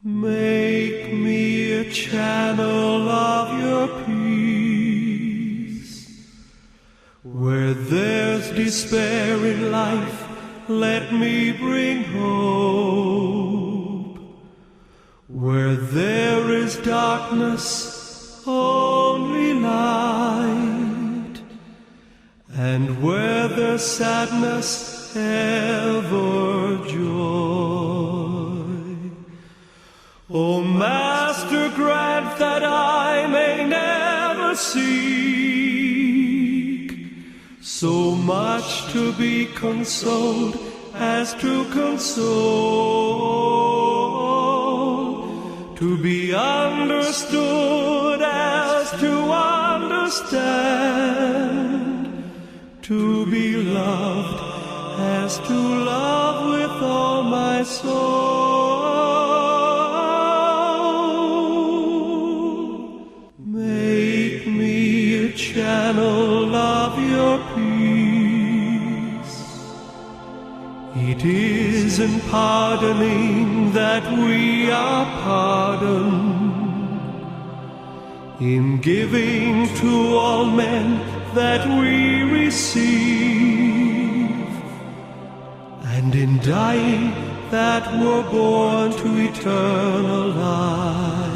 Make me a channel of your peace. Where there's despair in life, let me bring hope. Where there is darkness, only light. And where there's sadness, ever joy. O Master, grant that I may never seek so much to be consoled as to console, to be understood as to understand, to be loved as to love with all my soul. Make me a channel of your peace. It is in pardoning that we are pardoned, in giving to all men that we receive, and in dying that we're born to eternal life.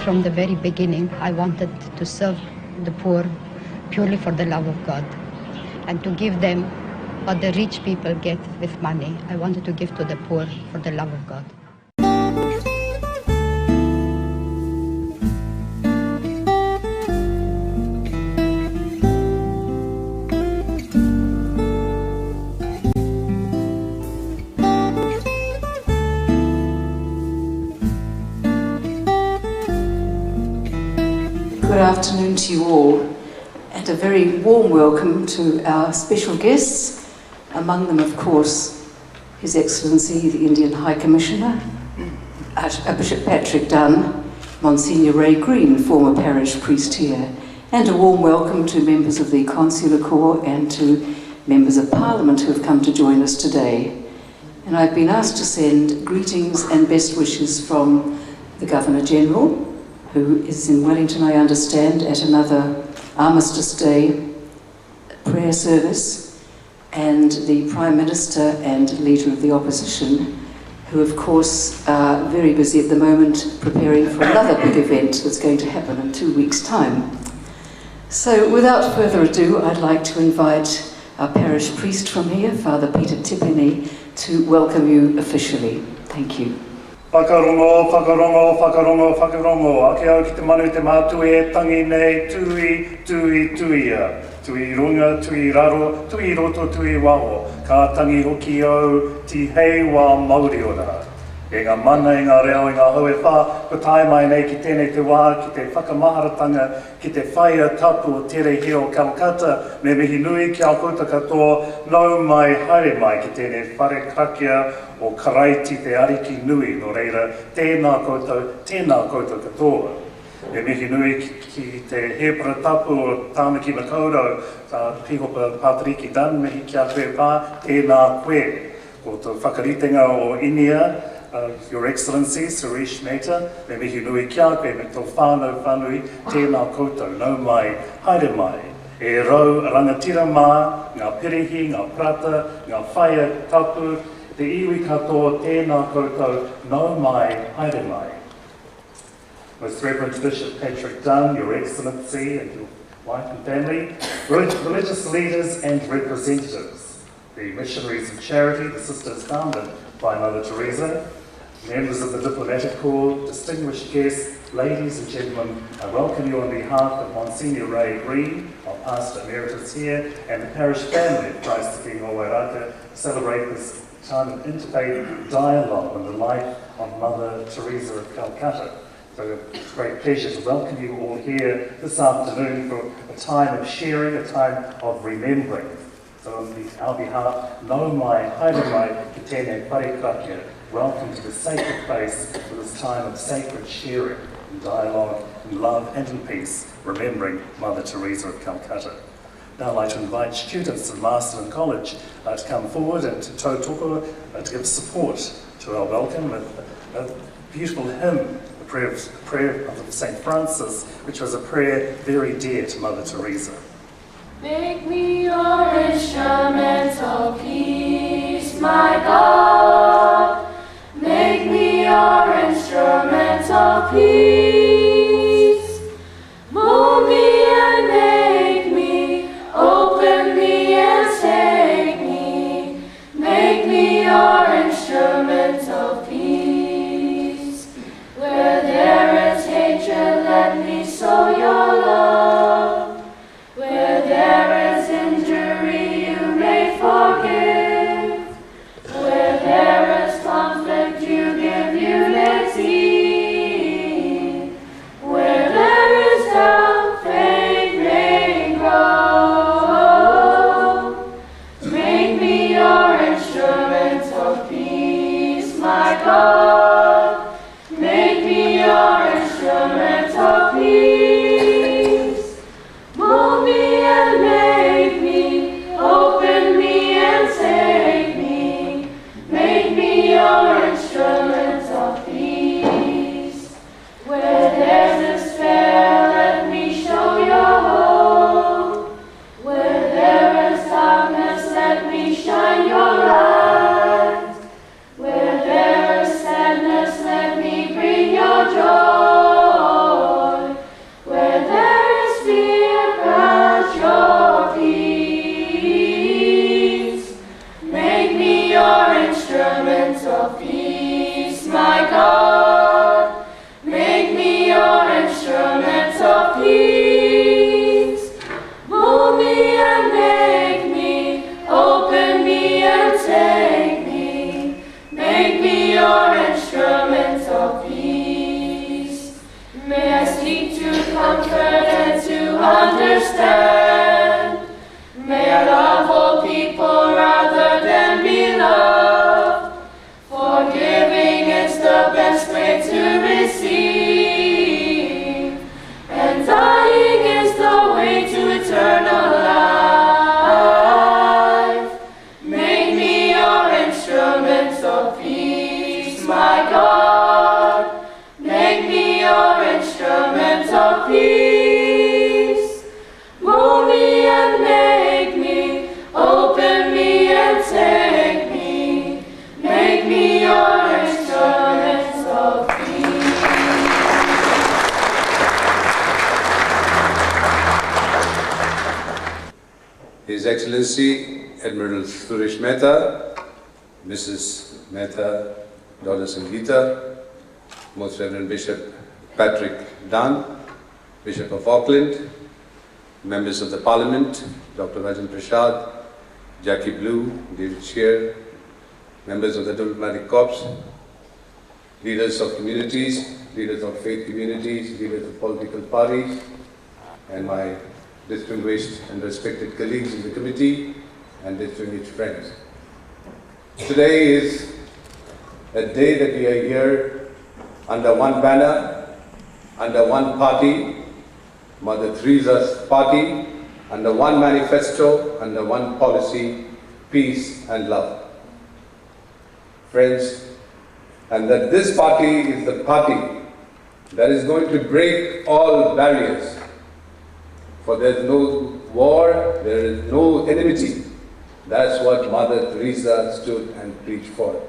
From the very beginning, I wanted to serve the poor purely for the love of God and to give them what the rich people get with money. I wanted to give to the poor for the love of God. Good afternoon to you all, and a very warm welcome to our special guests, among them, of course, His Excellency, the Indian High Commissioner, Archbishop Patrick Dunn, Monsignor Ray Green, former parish priest here, and a warm welcome to members of the Consular Corps and to members of Parliament who have come to join us today. And I've been asked to send greetings and best wishes from the Governor-General, who is in Wellington, I understand, at another Armistice Day prayer service, and the Prime Minister and Leader of the Opposition, who of course are very busy at the moment preparing for another big event that's going to happen in 2 weeks' time. So without further ado, I'd like to invite our parish priest from here, Father Peter Tipene, to welcome you officially. Thank you. Whakarongo, whakarongo, whakarongo, whakarongo. Ake au ki te manu te mātu e tangi nei, tuia. Tui runga, tui raro, tui roto, tui waho. Ka tangi hoki au ti hei wā Māori ora. E ngā mana, e ngā reo, e ngā hau e whā, ko tai mai nei ki tēnei te wā, ki te whakamaharatanga, ki te whaia tapu o tere heo Calcutta, me mihi nui ki au kouta katoa, nau mai, haere mai ki tēnei whare krakia o karaiti te ariki nui, no reira, tēnā koutou katoa. Me mihi nui ki te hepara tapu o Tāmaki Makaurau, Pihopa Patriki Dan, mihi ki a koe pā, tēnā koe. Ko tō whakaritenga o Inia, Your Excellency, Suresh Mehta, me mihi nui kia koe, me tō whānau whanui, tēnā koutou, nau mai, haere mai. E rau rangatira mā, ngā pirihi, ngā prata, ngā whaia tapu, te iwi katoa, tēnā koutou, nau mai, haere mai. Most Reverend Bishop Patrick Dunn, Your Excellency and your wife and family, religious leaders and representatives, the missionaries of charity, the sisters founded by Mother Teresa, members of the diplomatic corps, distinguished guests, ladies and gentlemen, I welcome you on behalf of Monsignor Ray Green, our Pastor Emeritus here, and the parish family of Christ the King o Wairaka, to celebrate this time of interfaith dialogue on the life of Mother Teresa of Calcutta. It's a great pleasure to welcome you all here this afternoon for a time of sharing, a time of remembering. So on our behalf, no mai, haere mai, ki tēnei wharekrakia. Welcome to the sacred place for this time of sacred sharing, in dialogue, in love and in peace, remembering Mother Teresa of Calcutta. Now I'd like to invite students of Masterton College to come forward and to tautoko, to give support to our welcome. A beautiful hymn, the prayer of St. Francis, which was a prayer very dear to Mother Teresa. Make me your instrument of peace, my God. Make me your instrument of peace. Mold me and make me, open me and take me. Make me your instrument of peace. Where there is hatred, let me sow your love. Where there is injury, you may forgive. Where there is conflict, you give unity. Where there is doubt, faith may grow. Make me your instrument of peace, my God. Make me your instrument of peace. Mold me and make me, open me and take me. Make me your instrument of peace. Where there's despair, let me show your hope. Where there is darkness, let me shine your light. Where there is sadness, let me bring your joy. Where there is fear, grant your peace. Make me your instrument of peace, my God. Make me your instrument of peace. Mold me and make me, open me and take me. Make me your instrument of peace. May I seek to comfort and to understand. May I love all people rather than be loved. Forgiving is the best way to receive, and dying is the way to eternal life. Make me your instrument of peace, my God. Make me your instrument of peace. Mold me and make me, open me and take me. Make me your instrument of peace. His Excellency Admiral Suresh Mehta, Mrs. Mehta, Daughter Sangeeta, Most Reverend Bishop Patrick Dunn, Bishop of Auckland, members of the Parliament, Dr. Rajan Prasad, Jackie Blue, David Shear, members of the Diplomatic Corps, leaders of communities, leaders of faith communities, leaders of political parties, and my distinguished and respected colleagues in the committee and distinguished friends. Today is a day that we are here under one banner, under one party, Mother Teresa's party, under one manifesto, under one policy, peace and love. Friends, and that this party is the party that is going to break all barriers. For there is no war, there is no enmity. That's what Mother Teresa stood and preached for.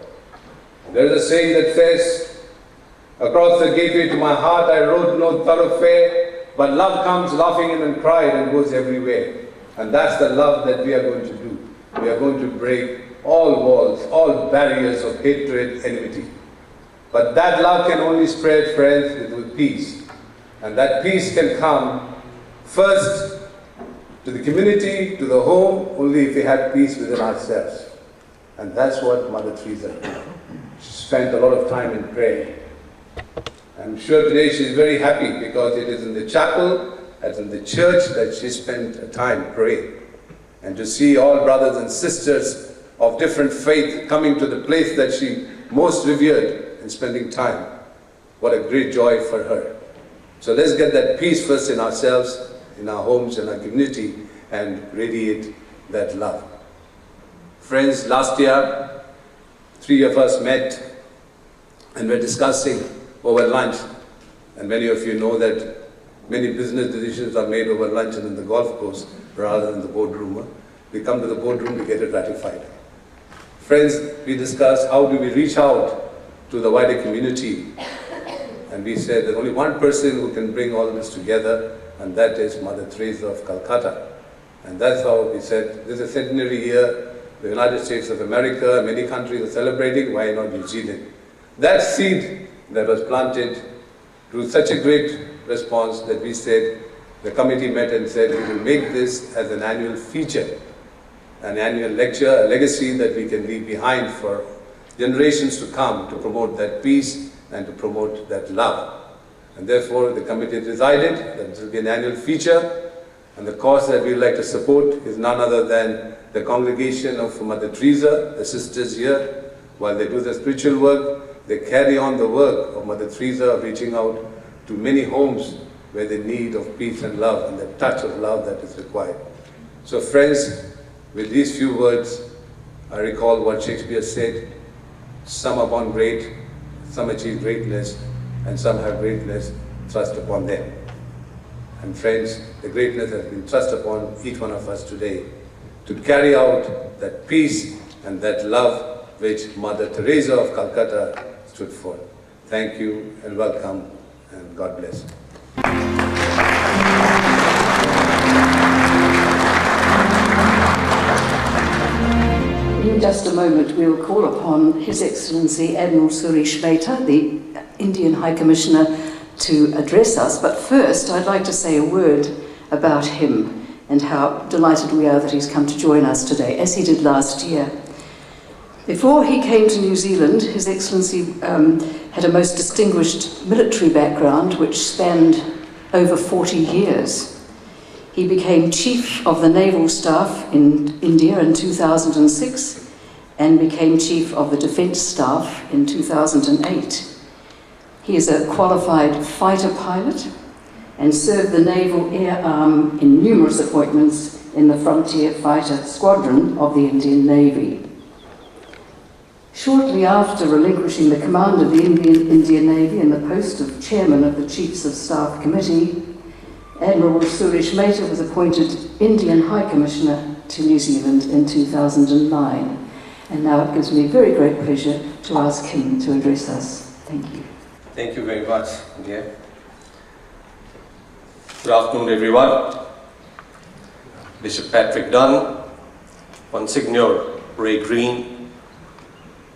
There is a saying that says, across the gateway to my heart I rode no thoroughfare, but love comes laughing in and cried and goes everywhere. And that's the love that we are going to do. We are going to break all walls, all barriers of hatred, enmity. But that love can only spread, friends, with peace. And that peace can come first to the community, to the home, only if we have peace within ourselves. And that's what Mother Teresa did. She spent a lot of time in prayer. I'm sure today she's very happy because it is in the chapel, as in the church, that she spent time praying. And to see all brothers and sisters of different faith coming to the place that she most revered and spending time, what a great joy for her. So let's get that peace first in ourselves, in our homes, in our community, and radiate that love. Friends, last year, 3 of us met and were discussing over lunch. And many of you know that many business decisions are made over lunch and in the golf course rather than the boardroom. We come to the boardroom to get it ratified. Friends, we discussed how do we reach out to the wider community. And we said there's only one person who can bring all this together, and that is Mother Teresa of Calcutta. And that's how we said, this is a centenary year, the United States of America, many countries are celebrating, why not New Zealand? That seed that was planted drew such a great response that we said, the committee met and said, we will make this as an annual feature, an annual lecture, a legacy that we can leave behind for generations to come to promote that peace and to promote that love. And therefore, the committee decided that this will be an annual feature, and the cause that we would like to support is none other than the congregation of Mother Teresa, the sisters here. While they do the spiritual work, they carry on the work of Mother Teresa of reaching out to many homes where they need of peace and love and the touch of love that is required. So friends, with these few words, I recall what Shakespeare said, some are born great, some achieve greatness, and some have greatness thrust upon them. And friends, the greatness has been thrust upon each one of us today to carry out that peace and that love which Mother Teresa of Calcutta stood for. Thank you and welcome, and God bless. In just a moment, we will call upon His Excellency Admiral Suresh Mehta, the Indian High Commissioner, to address us. But first, I'd like to say a word about him and how delighted we are that he's come to join us today, as he did last year. Before he came to New Zealand, His Excellency had a most distinguished military background which spanned over 40 years. He became Chief of the Naval Staff in India in 2006 and became Chief of the Defence Staff in 2008. He is a qualified fighter pilot and served the Naval Air Arm in numerous appointments in the Frontier Fighter Squadron of the Indian Navy. Shortly after relinquishing the command of the Indian Navy and the post of Chairman of the Chiefs of Staff Committee, Admiral Suresh Mehta was appointed Indian High Commissioner to New Zealand in 2009. And now it gives me very great pleasure to ask him to address us. Thank you. Thank you very much, dear. Good afternoon, everyone. Bishop Patrick Dunn, Monsignor Ray Green,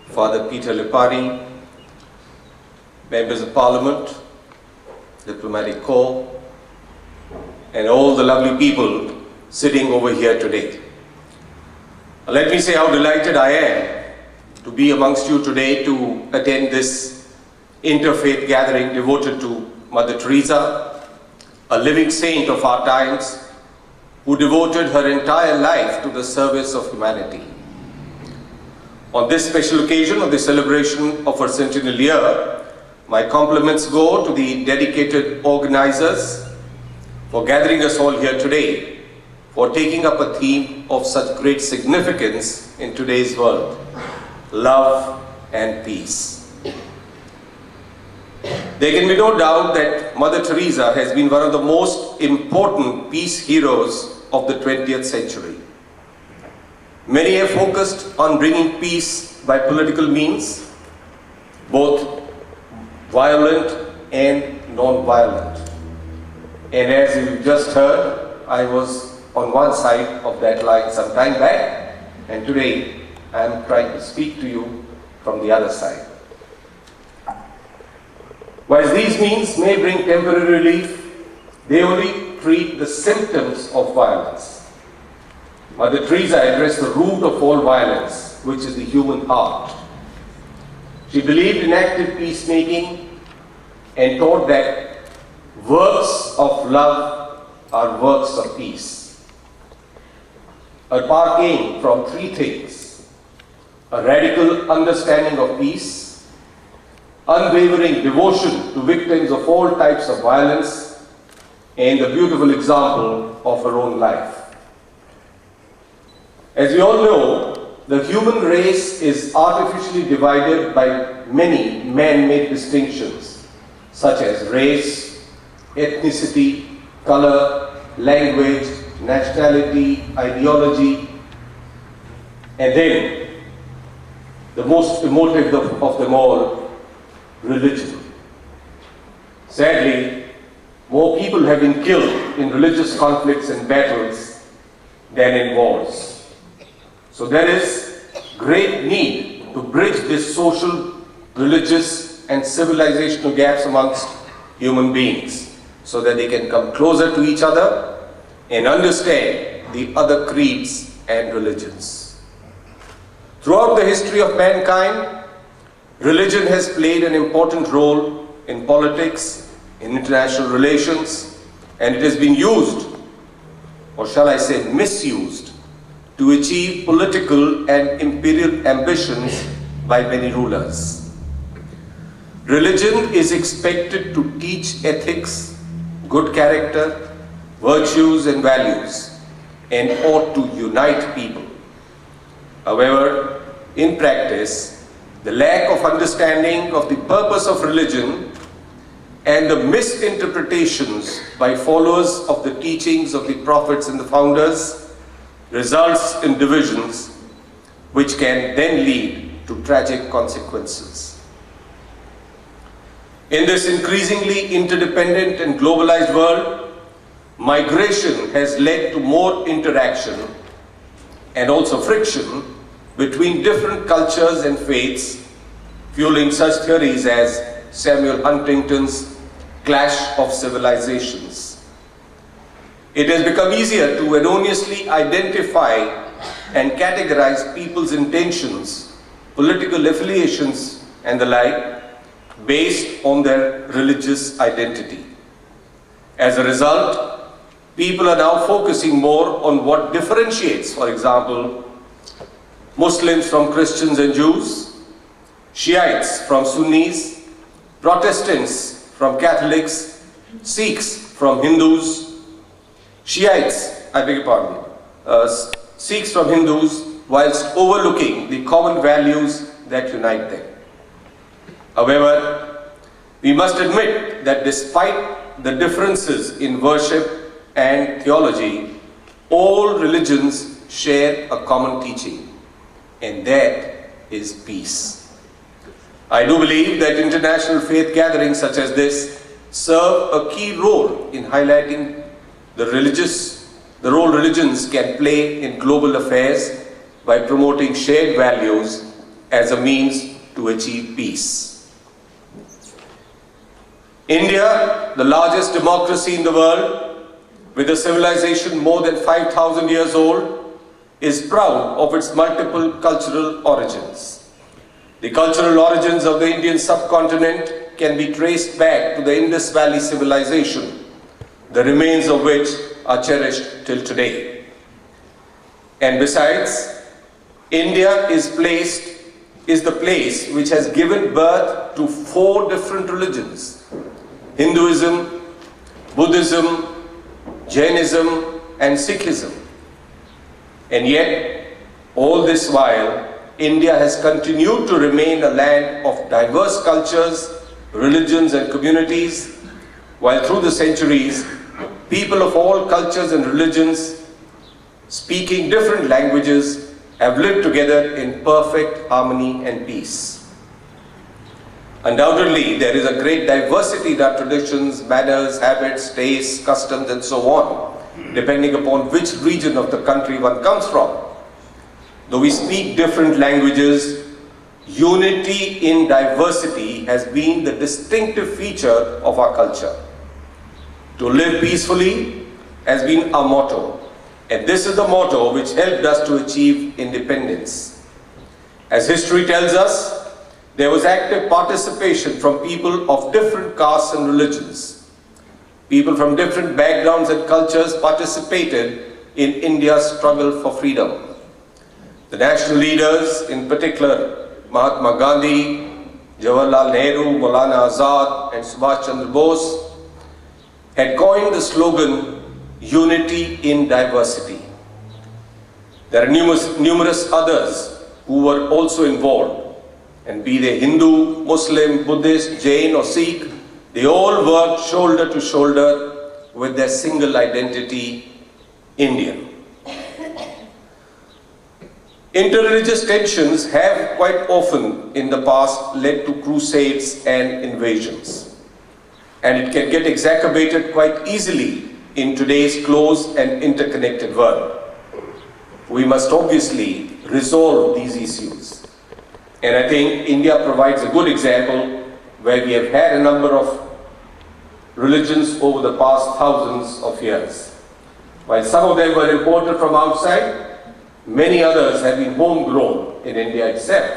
Father Peter Lipari, members of Parliament, diplomatic corps, and all the lovely people sitting over here today. Let me say how delighted I am to be amongst you today to attend this interfaith gathering devoted to Mother Teresa, a living saint of our times who devoted her entire life to the service of humanity. On this special occasion of the celebration of her centennial year, my compliments go to the dedicated organizers for gathering us all here today, for taking up a theme of such great significance in today's world, love and peace. There can be no doubt that Mother Teresa has been one of the most important peace heroes of the 20th century. Many have focused on bringing peace by political means, both violent and non-violent. And as you just heard, I was on one side of that line some time back, and today I am trying to speak to you from the other side. While these means may bring temporary relief, they only treat the symptoms of violence. Mother Teresa addressed the root of all violence, which is the human heart. She believed in active peacemaking and taught that works of love are works of peace. Our power came from three things: a radical understanding of peace, unwavering devotion to victims of all types of violence, and a beautiful example of her own life. As we all know, the human race is artificially divided by many man-made distinctions, such as race, ethnicity, color, language, nationality, ideology, and then the most emotive of them all, religion. Sadly, more people have been killed in religious conflicts and battles than in wars. So there is great need to bridge this social, religious, and civilizational gaps amongst human beings so that they can come closer to each other and understand the other creeds and religions. Throughout the history of mankind, religion has played an important role in politics, in international relations, and it has been used, or shall I say misused, to achieve political and imperial ambitions by many rulers. Religion is expected to teach ethics, good character, virtues and values, and ought to unite people. However, in practice, the lack of understanding of the purpose of religion and the misinterpretations by followers of the teachings of the prophets and the founders results in divisions which can then lead to tragic consequences. In this increasingly interdependent and globalized world, migration has led to more interaction and also friction between different cultures and faiths, fueling such theories as Samuel Huntington's clash of civilizations. It has become easier to erroneously identify and categorize people's intentions, political affiliations, and the like based on their religious identity. As a result, people are now focusing more on what differentiates, for example, Muslims from Christians and Jews, Shiites from Sunnis, Protestants from Catholics, Sikhs from Hindus, Shiites, Sikhs from Hindus, whilst overlooking the common values that unite them. However, we must admit that despite the differences in worship and theology, all religions share a common teaching, and that is peace. I do believe that international faith gatherings such as this serve a key role in highlighting the role religions can play in global affairs by promoting shared values as a means to achieve peace. India, the largest democracy in the world, with a civilization more than 5,000 years old, is proud of its multiple cultural origins. The cultural origins of the Indian subcontinent can be traced back to the Indus Valley civilization, the remains of which are cherished till today. And besides, India is the place which has given birth to 4 different religions: Hinduism, Buddhism, Jainism, and Sikhism. And yet, all this while, India has continued to remain a land of diverse cultures, religions, and communities, while through the centuries, people of all cultures and religions, speaking different languages, have lived together in perfect harmony and peace. Undoubtedly, there is a great diversity in our traditions, manners, habits, tastes, customs, and so on, depending upon which region of the country one comes from. Though we speak different languages, unity in diversity has been the distinctive feature of our culture. To live peacefully has been our motto, and this is the motto which helped us to achieve independence. As history tells us, there was active participation from people of different castes and religions. People from different backgrounds and cultures participated in India's struggle for freedom. The national leaders, in particular Mahatma Gandhi, Jawaharlal Nehru, Maulana Azad and Subhash Chandra Bose, had coined the slogan, "Unity in Diversity." There are numerous others who were also involved, and be they Hindu, Muslim, Buddhist, Jain or Sikh, they all worked shoulder to shoulder with their single identity, Indian. Interreligious tensions have quite often in the past led to crusades and invasions, and it can get exacerbated quite easily in today's close and interconnected world. We must obviously resolve these issues, and I think India provides a good example where we have had a number of religions over the past thousands of years. While some of them were imported from outside, many others have been homegrown in India itself.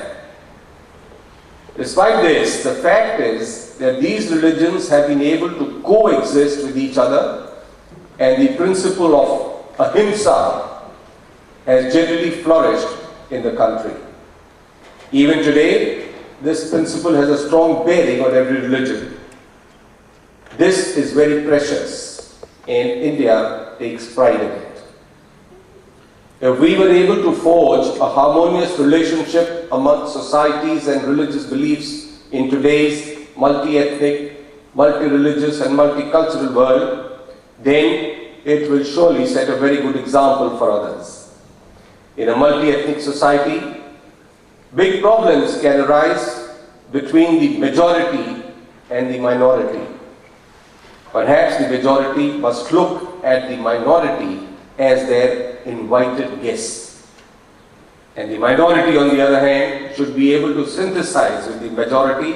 Despite this, the fact is that these religions have been able to coexist with each other, and the principle of ahimsa has generally flourished in the country. Even today, this principle has a strong bearing on every religion. This is very precious, and India takes pride in it. If we were able to forge a harmonious relationship among societies and religious beliefs in today's multi-ethnic, multi-religious and multicultural world, then it will surely set a very good example for others. In a multi-ethnic society, big problems can arise between the majority and the minority. Perhaps the majority must look at the minority as their invited guests. And the minority, on the other hand, should be able to synthesize with the majority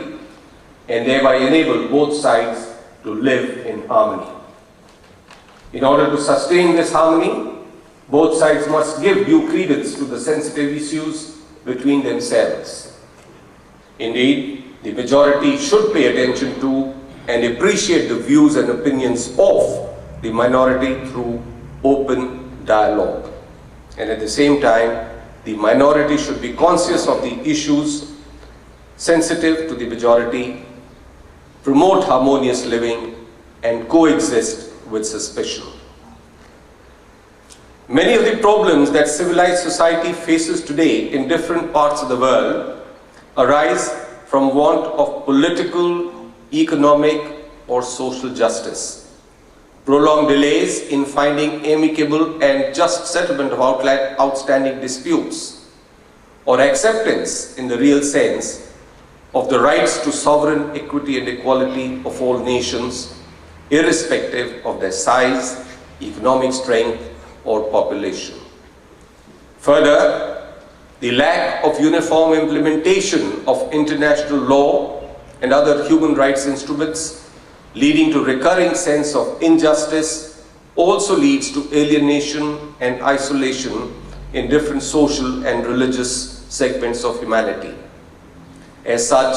and thereby enable both sides to live in harmony. In order to sustain this harmony, both sides must give due credence to the sensitive issues between themselves. Indeed, the majority should pay attention to and appreciate the views and opinions of the minority through open dialogue. And at the same time, the minority should be conscious of the issues sensitive to the majority, promote harmonious living, and coexist with suspicion. Many of the problems that civilized society faces today in different parts of the world arise from want of political, economic, or social justice. Prolonged delays in finding amicable and just settlement of outstanding disputes, or acceptance in the real sense of the rights to sovereign equity and equality of all nations, irrespective of their size, economic strength, or population. Further, the lack of uniform implementation of international law and other human rights instruments, leading to recurring sense of injustice, also leads to alienation and isolation in different social and religious segments of humanity. As such,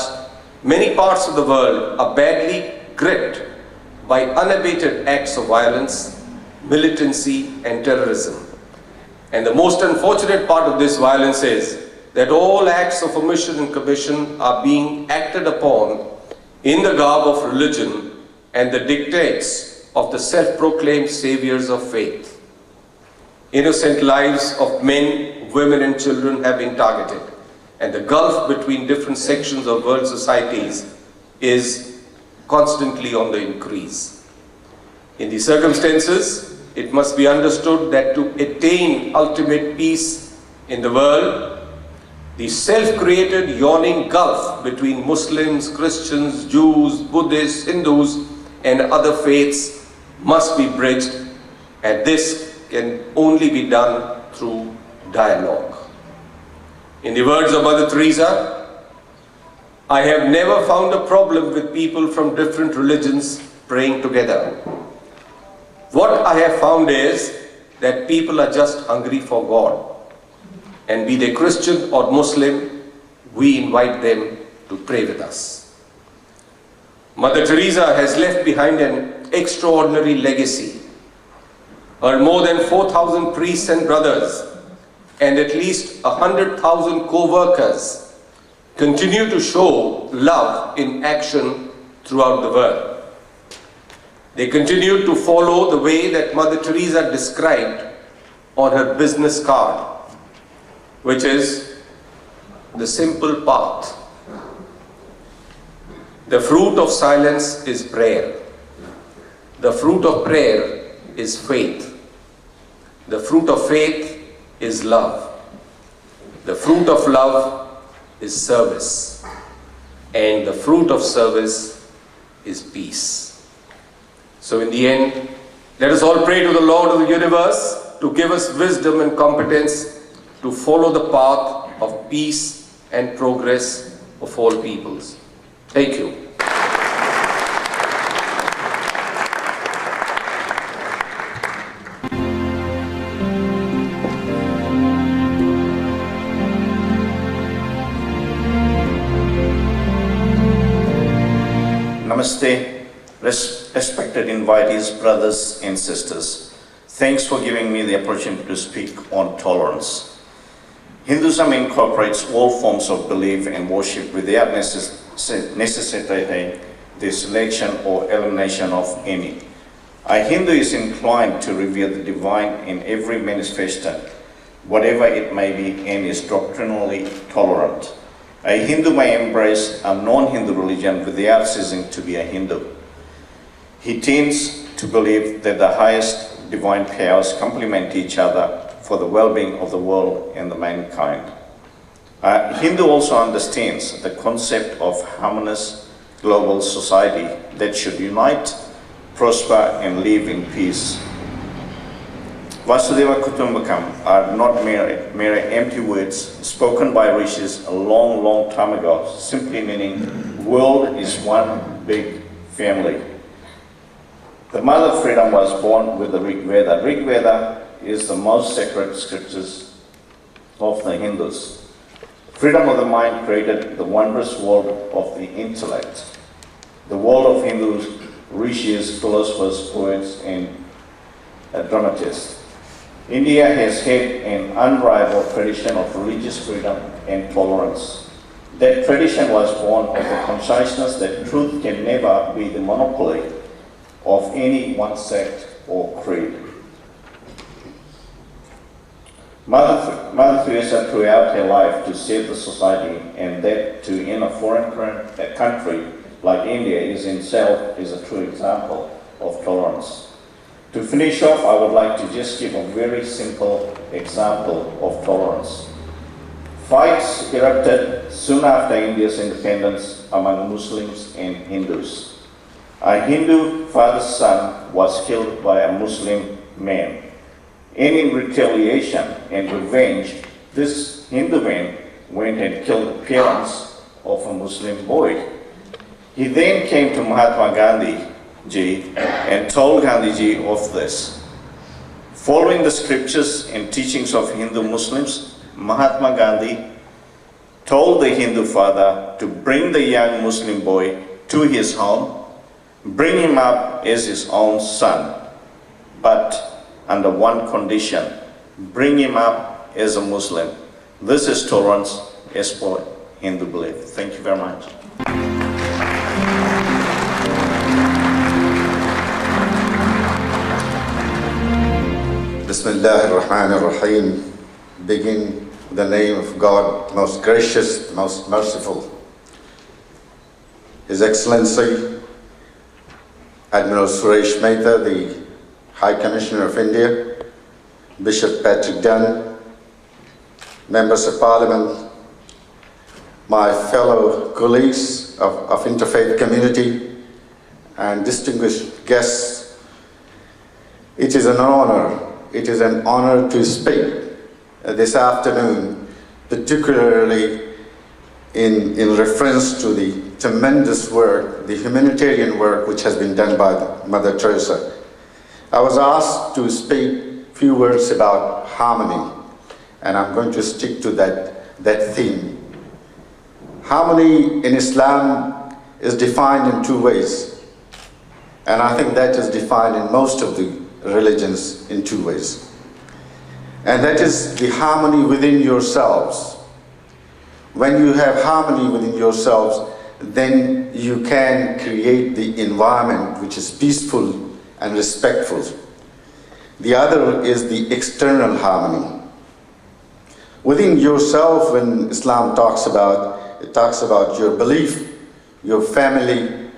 many parts of the world are badly gripped by unabated acts of violence, militancy, and terrorism. And the most unfortunate part of this violence is that all acts of omission and commission are being acted upon in the garb of religion and the dictates of the self-proclaimed saviors of faith. Innocent lives of men, women, and children have been targeted, and the gulf between different sections of world societies is constantly on the increase. In these circumstances, it must be understood that to attain ultimate peace in the world, the self-created yawning gulf between Muslims, Christians, Jews, Buddhists, Hindus, and other faiths must be bridged, and this can only be done through dialogue. In the words of Mother Teresa, I have never found a problem with people from different religions praying together. What I have found is that people are just hungry for God. And be they Christian or Muslim, we invite them to pray with us. Mother Teresa has left behind an extraordinary legacy. Her more than 4,000 priests and brothers and at least 100,000 co-workers continue to show love in action throughout the world. They continue to follow the way that Mother Teresa described on her business card, which is the simple path. The fruit of silence is prayer. The fruit of prayer is faith. The fruit of faith is love. The fruit of love is service. And the fruit of service is peace. So in the end, let us all pray to the Lord of the universe to give us wisdom and competence to follow the path of peace and progress of all peoples. Thank you. Namaste, respected invitees, brothers and sisters. Thanks for giving me the opportunity to speak on tolerance. Hinduism incorporates all forms of belief and worship without necessitating the selection or elimination of any. A Hindu is inclined to revere the divine in every manifestation, whatever it may be, and is doctrinally tolerant. A Hindu may embrace a non-Hindu religion without ceasing to be a Hindu. He tends to believe that the highest divine powers complement each other for the well-being of the world and the mankind. A Hindu also understands the concept of harmonious global society that should unite, prosper, and live in peace. Vasudeva Kutumbakam are not mere empty words spoken by rishis a long time ago, simply meaning world is one big family. The mother freedom was born with the Rig Veda. Rig Veda is the most sacred scriptures of the Hindus. Freedom of the mind created the wondrous world of the intellect. The world of Hindus, rishis, philosophers, poets, and dramatists. India has had an unrivaled tradition of religious freedom and tolerance. That tradition was born of the consciousness that truth can never be the monopoly of any one sect or creed. Mother Teresa throughout her life to save the society, and that to in a foreign country like India is a true example of tolerance. To finish off, I would like to just give a very simple example of tolerance. Fights erupted soon after India's independence among Muslims and Hindus. A Hindu father's son was killed by a Muslim man. And in retaliation and revenge, this Hindu man went and killed the parents of a Muslim boy. He then came to Mahatma Gandhi and told Gandhiji of this. Following the scriptures and teachings of Hindu Muslims, Mahatma Gandhi told the Hindu father to bring the young Muslim boy to his home, bring him up as his own son, but under one condition: bring him up as a Muslim. This is tolerance as per Hindu belief. Thank you very much. Bismillah ar-Rahman ar-Rahim. Begin in the name of God, most gracious, most merciful. His Excellency Admiral Suresh Mehta, the High Commissioner of India, Bishop Patrick Dunn, Members of Parliament, my fellow colleagues of interfaith community, and distinguished guests, it is an honor to speak this afternoon, particularly in reference to the tremendous work, the humanitarian work which has been done by Mother Teresa. I was asked to speak a few words about harmony, and I'm going to stick to that theme. harmony in Islam is defined in two ways. And I think that is defined in most of the religions in two ways. And that is the harmony within yourselves. When you have harmony within yourselves, then you can create the environment which is peaceful and respectful. The other is the external harmony. Within yourself, when Islam talks about, it talks about your belief, your family.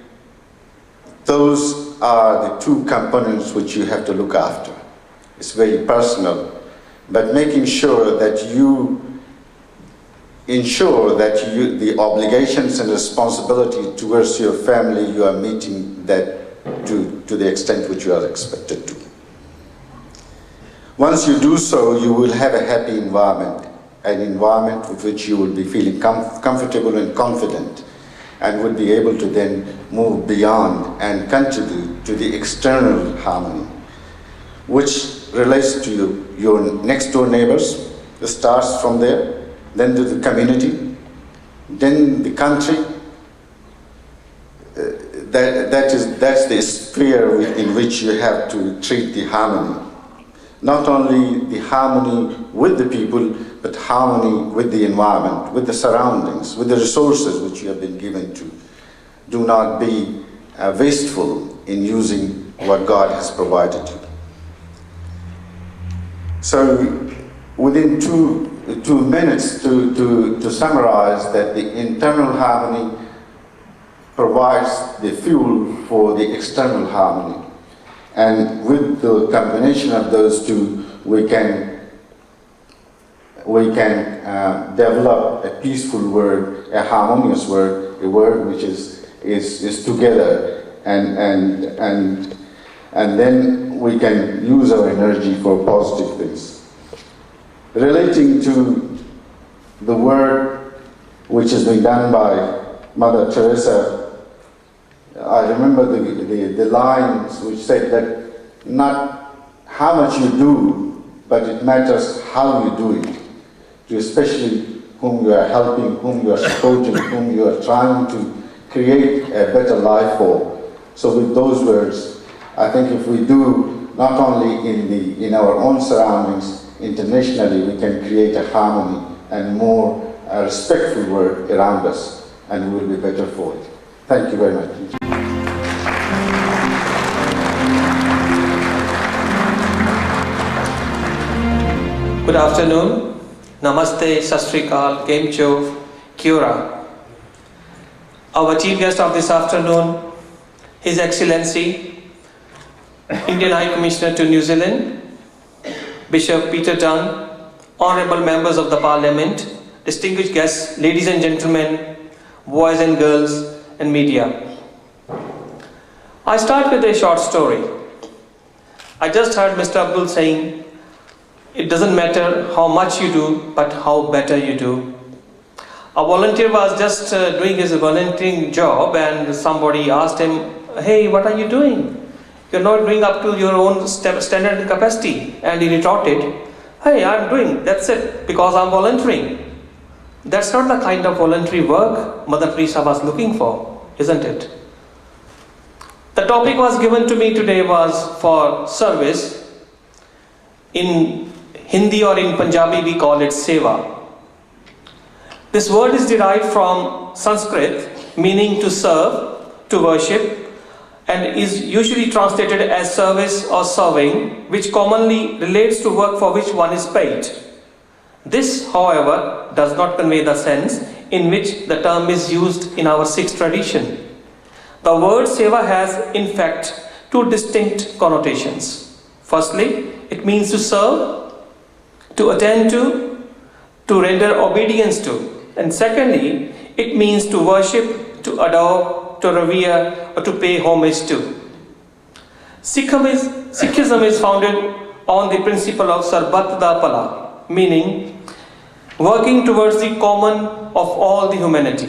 Those are the two components which you have to look after. It's very personal, but making sure that you ensure that the obligations and responsibility towards your family, you are meeting that to the extent which you are expected to. Once you do so, you will have a happy environment, an environment with which you will be feeling comfortable and confident, and would be able to then move beyond and contribute to the external harmony, which relates to your next door neighbors. It starts from there, then to the community, then the country. That's the sphere in which you have to treat the harmony. Not only the harmony with the people, but harmony with the environment, with the surroundings, with the resources which you have been given to. Do not be wasteful in using what God has provided you. So within two minutes to summarize that the internal harmony provides the fuel for the external harmony. And with the combination of those two, we can develop a peaceful word, a harmonious word, a word which is together, and then we can use our energy for positive things. Relating to the work which has been done by Mother Teresa, I remember the lines which said that not how much you do, but it matters how you do it, to especially whom you are helping, whom you are supporting, whom you are trying to create a better life for. So with those words, I think if we do, not only in our own surroundings, internationally, we can create a harmony and more respectful world around us, and we will be better for it. Thank you very much. Good afternoon. Namaste, Sastrikal, Kemcho, Kyora. Our chief guest of this afternoon, His Excellency, Indian High Commissioner to New Zealand, Bishop Peter Dunn, honorable members of the Parliament, distinguished guests, ladies and gentlemen, boys and girls, and media. I start with a short story. I just heard Mr. Abdul saying, it doesn't matter how much you do, but how better you do. A volunteer was just doing his volunteering job, and somebody asked him, hey, what are you doing? You're not doing up to your own standard capacity. And he retorted, hey, I'm doing, that's it, because I'm volunteering. That's not the kind of voluntary work Mother Teresa was looking for, isn't it? The topic was given to me today was for service. In Hindi or in Punjabi we call it seva. This word is derived from Sanskrit, meaning to serve, to worship, and is usually translated as service or serving, which commonly relates to work for which one is paid. This, however, does not convey the sense in which the term is used in our Sikh tradition. The word seva has, in fact, two distinct connotations. Firstly, it means to serve, to attend to render obedience to. And secondly, it means to worship, to adore, to revere, or to pay homage to. Sikhism is founded on the principle of Sarbat da Pala, meaning working towards the common of all the humanity.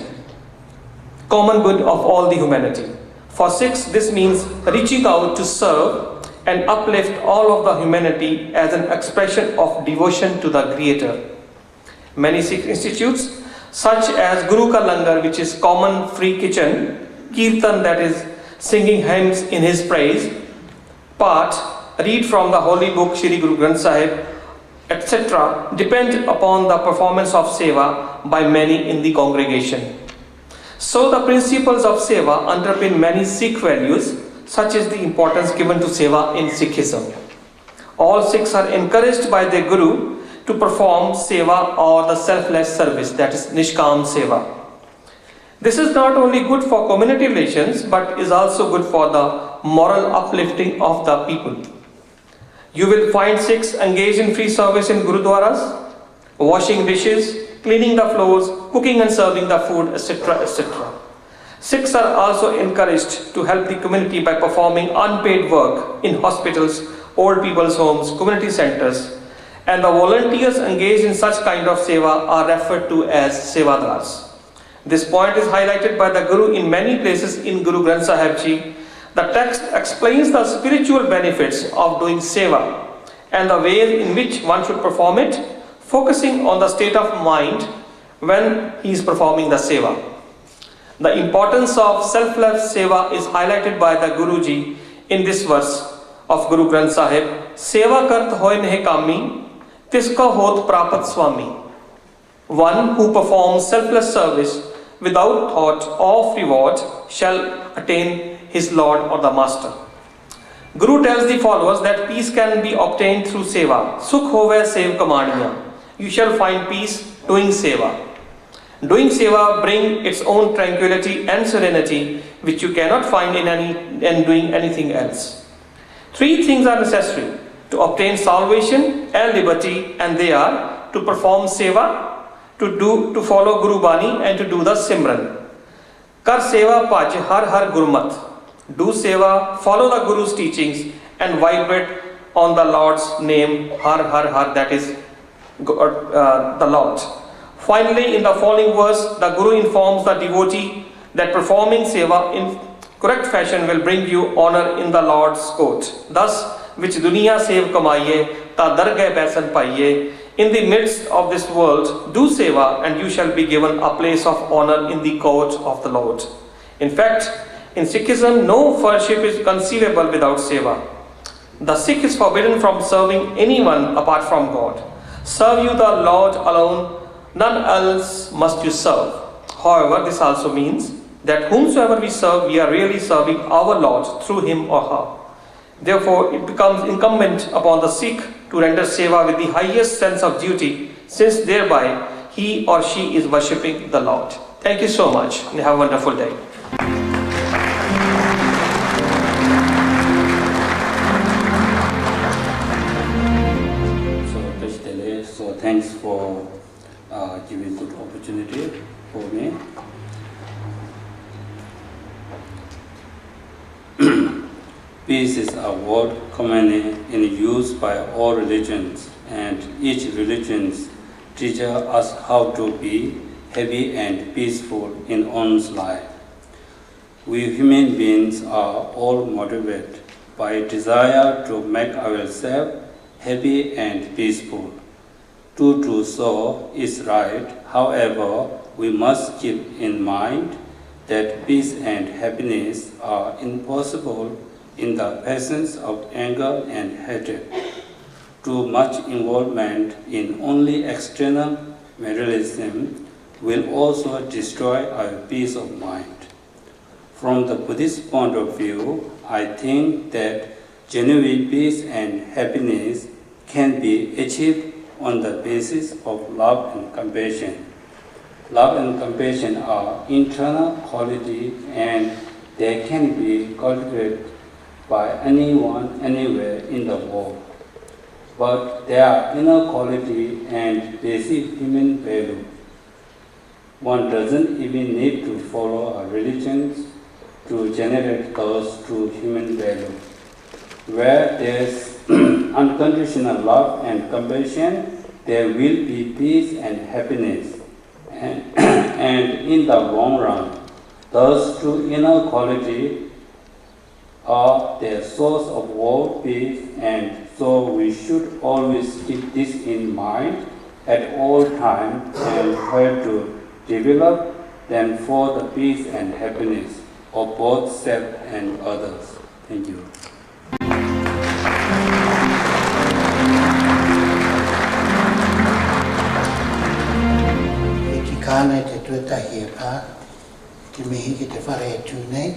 Common good of all the humanity. For Sikhs, this means reaching out to serve and uplift all of the humanity as an expression of devotion to the Creator. Many Sikh institutes such as Guru Ka Langar, which is common free kitchen, Kirtan, that is singing hymns in his praise, Path, read from the holy book Shri Guru Granth Sahib, etc., depend upon the performance of seva by many in the congregation. So the principles of seva underpin many Sikh values, such as the importance given to seva in Sikhism. All Sikhs are encouraged by their Guru to perform seva or the selfless service, that is Nishkam Seva. This is not only good for community relations, but is also good for the moral uplifting of the people. You will find Sikhs engaged in free service in Gurudwaras, washing dishes, cleaning the floors, cooking and serving the food, etc., etc. Sikhs are also encouraged to help the community by performing unpaid work in hospitals, old people's homes, community centers, and the volunteers engaged in such kind of seva are referred to as sevadars. This point is highlighted by the Guru in many places in Guru Granth Sahib Ji. The text explains the spiritual benefits of doing seva and the ways in which one should perform it, focusing on the state of mind when he is performing the seva. The importance of selfless seva is highlighted by the Guruji in this verse of Guru Granth Sahib. Seva kart hoy nehe kami, tiska hot prapat swami. One who performs selfless service without thought of reward shall attain his Lord or the Master. Guru tells the followers that peace can be obtained through seva. Sukh hove sev kamaniya. You shall find peace doing seva. Doing seva brings its own tranquility and serenity, which you cannot find in doing anything else. Three things are necessary to obtain salvation and liberty, and they are to perform seva, to follow Guru Bani, and to do the Simran. Kar seva paj har har gurmat. Do seva, follow the Guru's teachings, and vibrate on the Lord's name, har har har, that is the Lord. Finally, in the following verse, the Guru informs the devotee that performing seva in correct fashion will bring you honor in the Lord's court. Thus, which duniya sev kamaiye, ta dargah baisan paiye. In the midst of this world, do seva, and you shall be given a place of honor in the court of the Lord. In fact, in Sikhism, no worship is conceivable without seva. The Sikh is forbidden from serving anyone apart from God. Serve you the Lord alone, none else must you serve. However, this also means that whomsoever we serve, we are really serving our Lord through him or her. Therefore, it becomes incumbent upon the Sikh to render seva with the highest sense of duty, since thereby he or she is worshipping the Lord. Thank you so much, and have a wonderful day. So thanks for giving good opportunity for me. Peace is a word commonly in use by all religions, and each religion teaches us how to be happy and peaceful in one's life. We human beings are all motivated by a desire to make ourselves happy and peaceful. To do so is right. However, we must keep in mind that peace and happiness are impossible in the presence of anger and hatred. Too much involvement in only external materialism will also destroy our peace of mind. From the Buddhist point of view, I think that genuine peace and happiness can be achieved on the basis of love and compassion. Love and compassion are internal qualities, and they can be cultivated by anyone, anywhere in the world. But they are inner quality and basic human value. One doesn't even need to follow a religion to generate those true human value. Where there's unconditional love and compassion, there will be peace and happiness. And in the long run, those two inner qualities are the source of world peace, and so we should always keep this in mind at all times and try to develop them for the peace and happiness of both self and others. Thank you. E ki kāne te tuatahi e pā, te mihi ki te whare e tū nei,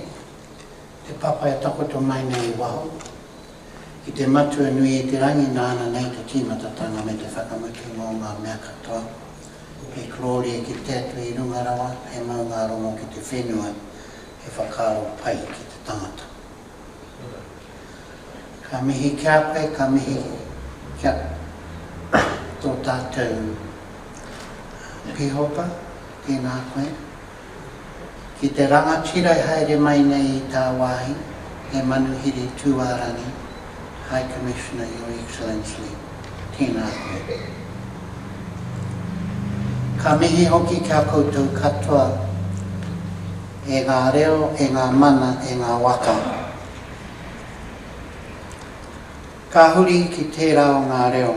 te papa e takoto mai nei waho, ki te matua nui e te rangi nāna nei te tīmatatanga me te whakamutu mō ngā mea katoa, e klori e ki te atu i runga rawa, e mau ngā rongo ki te whenua, e whakaro pai ki te tangata. Ka mihi kia koe, ka mihi kia tō tātou pihopa, tēnā koe. Ki te rangatira haere mai nei i tā wāhi, e manuhiri tūārani, High Commissioner, Your Excellency, tēnā koe. Ka mihi hoki kia koutou katoa, e ngā reo, e ngā mana, e ngā waka. Ka huri ki te rao ngā reo.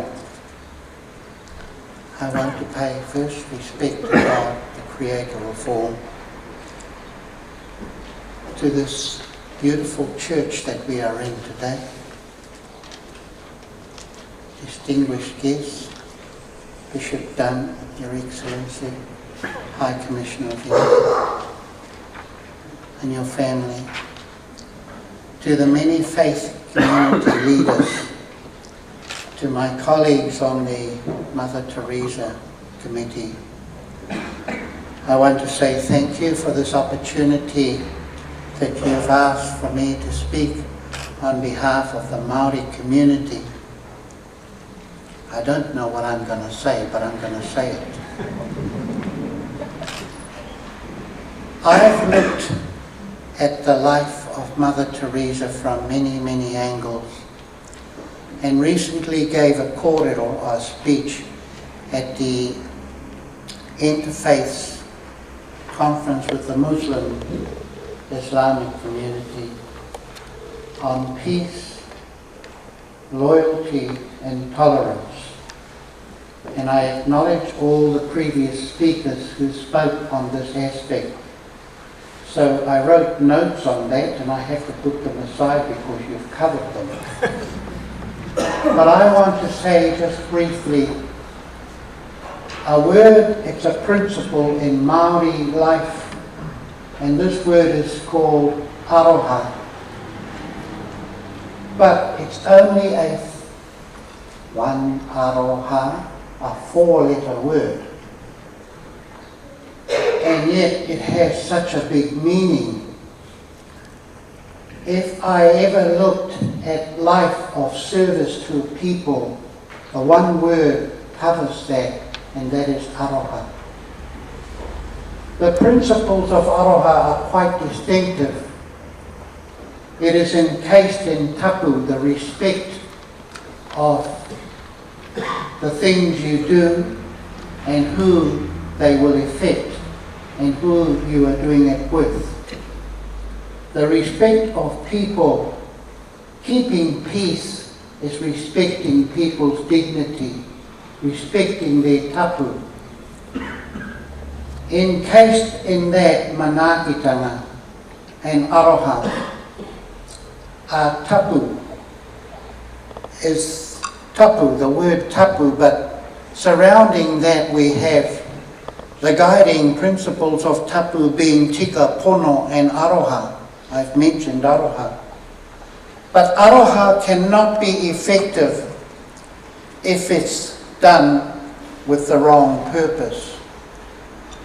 I want to pay first respect to God, the Creator of all, to this beautiful church that we are in today. Distinguished guests, Bishop Dunn, Your Excellency, High Commissioner of India, and your family, to the many faith community leaders, to my colleagues on the Mother Teresa Committee. I want to say thank you for this opportunity that you have asked for me to speak on behalf of the Maori community. I don't know what I'm going to say, but I'm going to say it. I have looked at the life of Mother Teresa from many, many angles, and recently gave a kōrero, a speech, at the Interfaith conference with the Muslim Islamic community on peace, loyalty and tolerance. And I acknowledge all the previous speakers who spoke on this aspect. So I wrote notes on that, and I have to put them aside because you've covered them. But I want to say just briefly a word, it's a principle in Maori life, and this word is called aroha. But it's only one aroha, a four-letter word. And yet it has such a big meaning. If I ever looked at life of service to people, the one word covers that, and that is aroha. The principles of aroha are quite distinctive. It is encased in tapu, the respect of the things you do and who they will affect and who you are doing it with. The respect of people. Keeping peace is respecting people's dignity, respecting their tapu. Encased in that manaakitanga and aroha are tapu. Is tapu, the word tapu, but surrounding that we have the guiding principles of tapu being tika, pono and aroha. I've mentioned aroha. But aroha cannot be effective if it's done with the wrong purpose.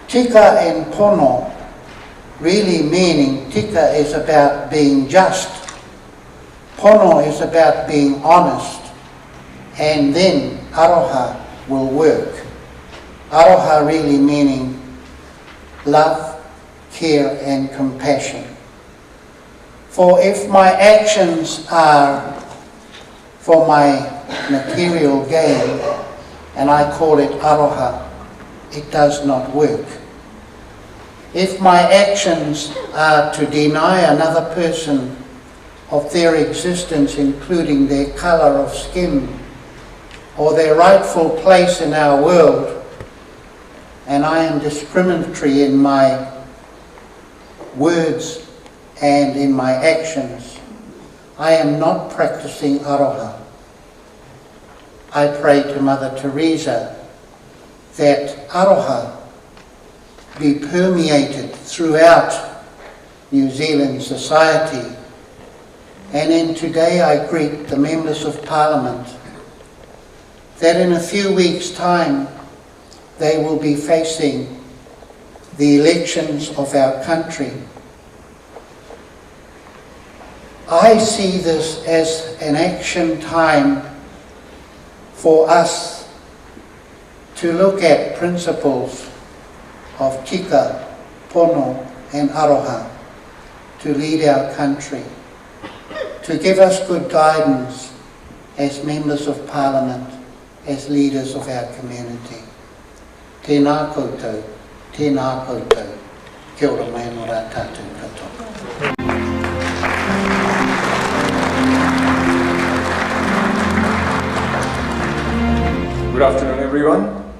Tika and pono, really meaning tika is about being just, pono is about being honest, and then aroha will work. Aroha really meaning love, care and compassion. For if my actions are for my material gain, and I call it aroha, it does not work. If my actions are to deny another person of their existence, including their colour of skin or their rightful place in our world, and and I am discriminatory in my words and in my actions, I am not practicing aroha. I pray to Mother Teresa that aroha be permeated throughout New Zealand society. And then today I greet the members of Parliament that in a few weeks' time they will be facing the elections of our country. I see this as an action time for us to look at principles of tika, pono and aroha to lead our country, to give us good guidance as members of Parliament, as leaders of our community. Tēnā koutou, tēnā koutou, kia ora mai no rā tātou katoa. Good afternoon, everyone.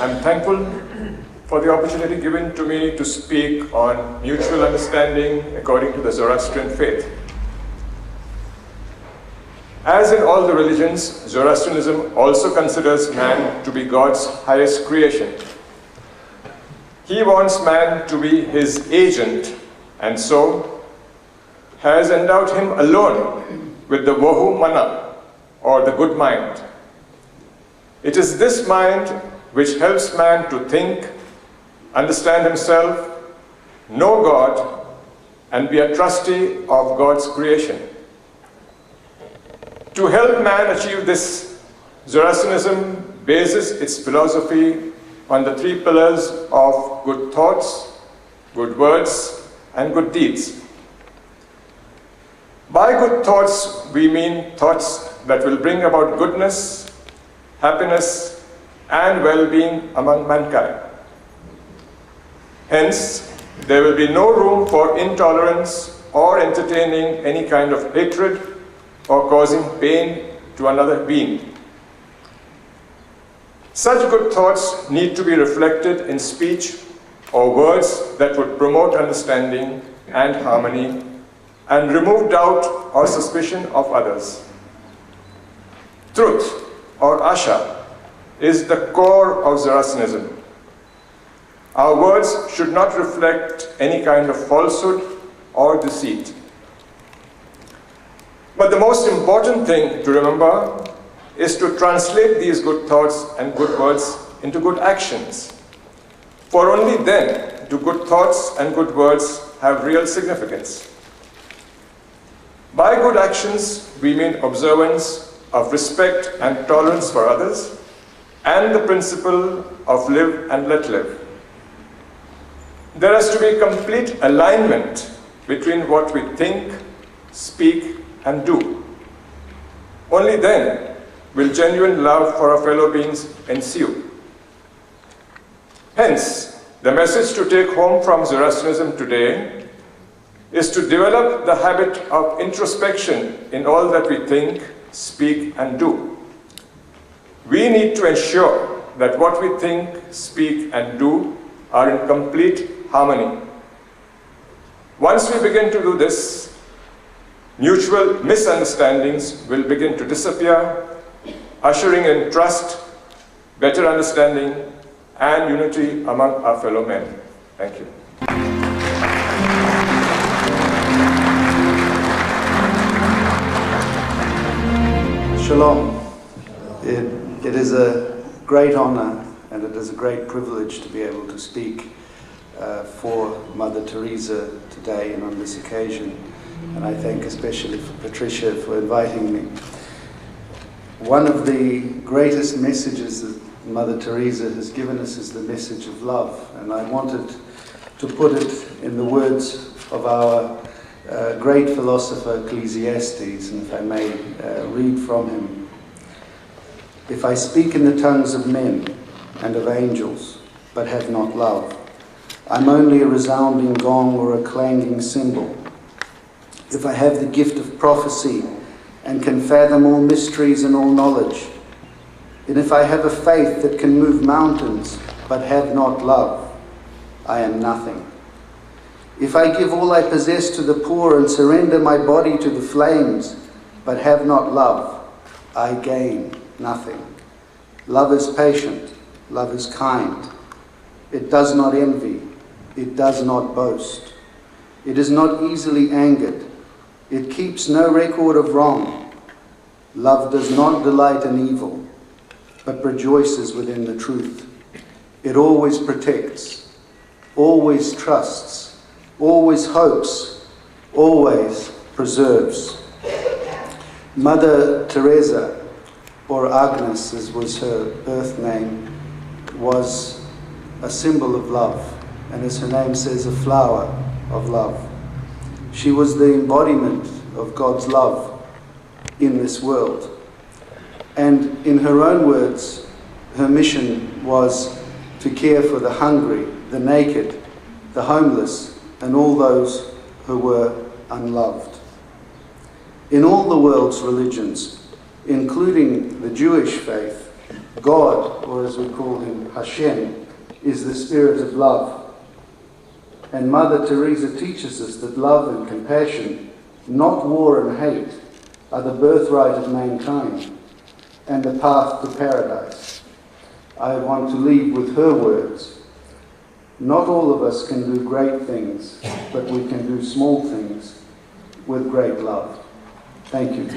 I'm thankful for the opportunity given to me to speak on mutual understanding according to the Zoroastrian faith. As in all the religions, Zoroastrianism also considers man to be God's highest creation. He wants man to be his agent, and so has endowed him alone with the wohu mana, or the good mind. It is this mind which helps man to think, understand himself, know God, and be a trustee of God's creation. To help man achieve this, Zoroastrianism bases its philosophy on the three pillars of good thoughts, good words, and good deeds. By good thoughts, we mean thoughts that will bring about goodness, happiness, and well-being among mankind. Hence, there will be no room for intolerance or entertaining any kind of hatred or causing pain to another being. Such good thoughts need to be reflected in speech or words that would promote understanding and harmony and remove doubt or suspicion of others. Truth, or asha, is the core of Zoroastrianism. Our words should not reflect any kind of falsehood or deceit. But the most important thing to remember is to translate these good thoughts and good words into good actions. For only then do good thoughts and good words have real significance. By good actions, we mean observance of respect and tolerance for others, and the principle of live and let live. There has to be complete alignment between what we think, speak, and do. Only then will genuine love for our fellow beings ensue. Hence, the message to take home from Zoroastrianism today is to develop the habit of introspection in all that we think, speak, and do. We need to ensure that what we think, speak, and do are in complete harmony. Once we begin to do this, mutual misunderstandings will begin to disappear, ushering in trust, better understanding, and unity among our fellow men. Thank you. Shalom. It is a great honor and it is a great privilege to be able to speak for Mother Teresa today and on this occasion. And I thank especially for Patricia for inviting me. One of the greatest messages that Mother Teresa has given us is the message of love. And I wanted to put it in the words of our great philosopher Ecclesiastes, and if I may read from him. If I speak in the tongues of men and of angels, but have not love, I'm only a resounding gong or a clanging cymbal. If I have the gift of prophecy and can fathom all mysteries and all knowledge, And if I have a faith that can move mountains, but have not love, I am nothing. If I give all I possess to the poor and surrender my body to the flames, but have not love, I gain nothing. Love is patient, love is kind. It does not envy, it does not boast. It is not easily angered. It keeps no record of wrong. Love does not delight in evil, but rejoices within the truth. It always protects, always trusts, always hopes, always preserves. Mother Teresa, or Agnes as was her birth name, was a symbol of love, and as her name says, a flower of love. She was the embodiment of God's love in this world. And in her own words, her mission was to care for the hungry, the naked, the homeless, and all those who were unloved. In all the world's religions, including the Jewish faith, God, or as we call him, Hashem, is the spirit of love. And Mother Teresa teaches us that love and compassion, not war and hate, are the birthright of mankind and the path to paradise. I want to leave with her words. Not all of us can do great things, but we can do small things with great love. Thank you.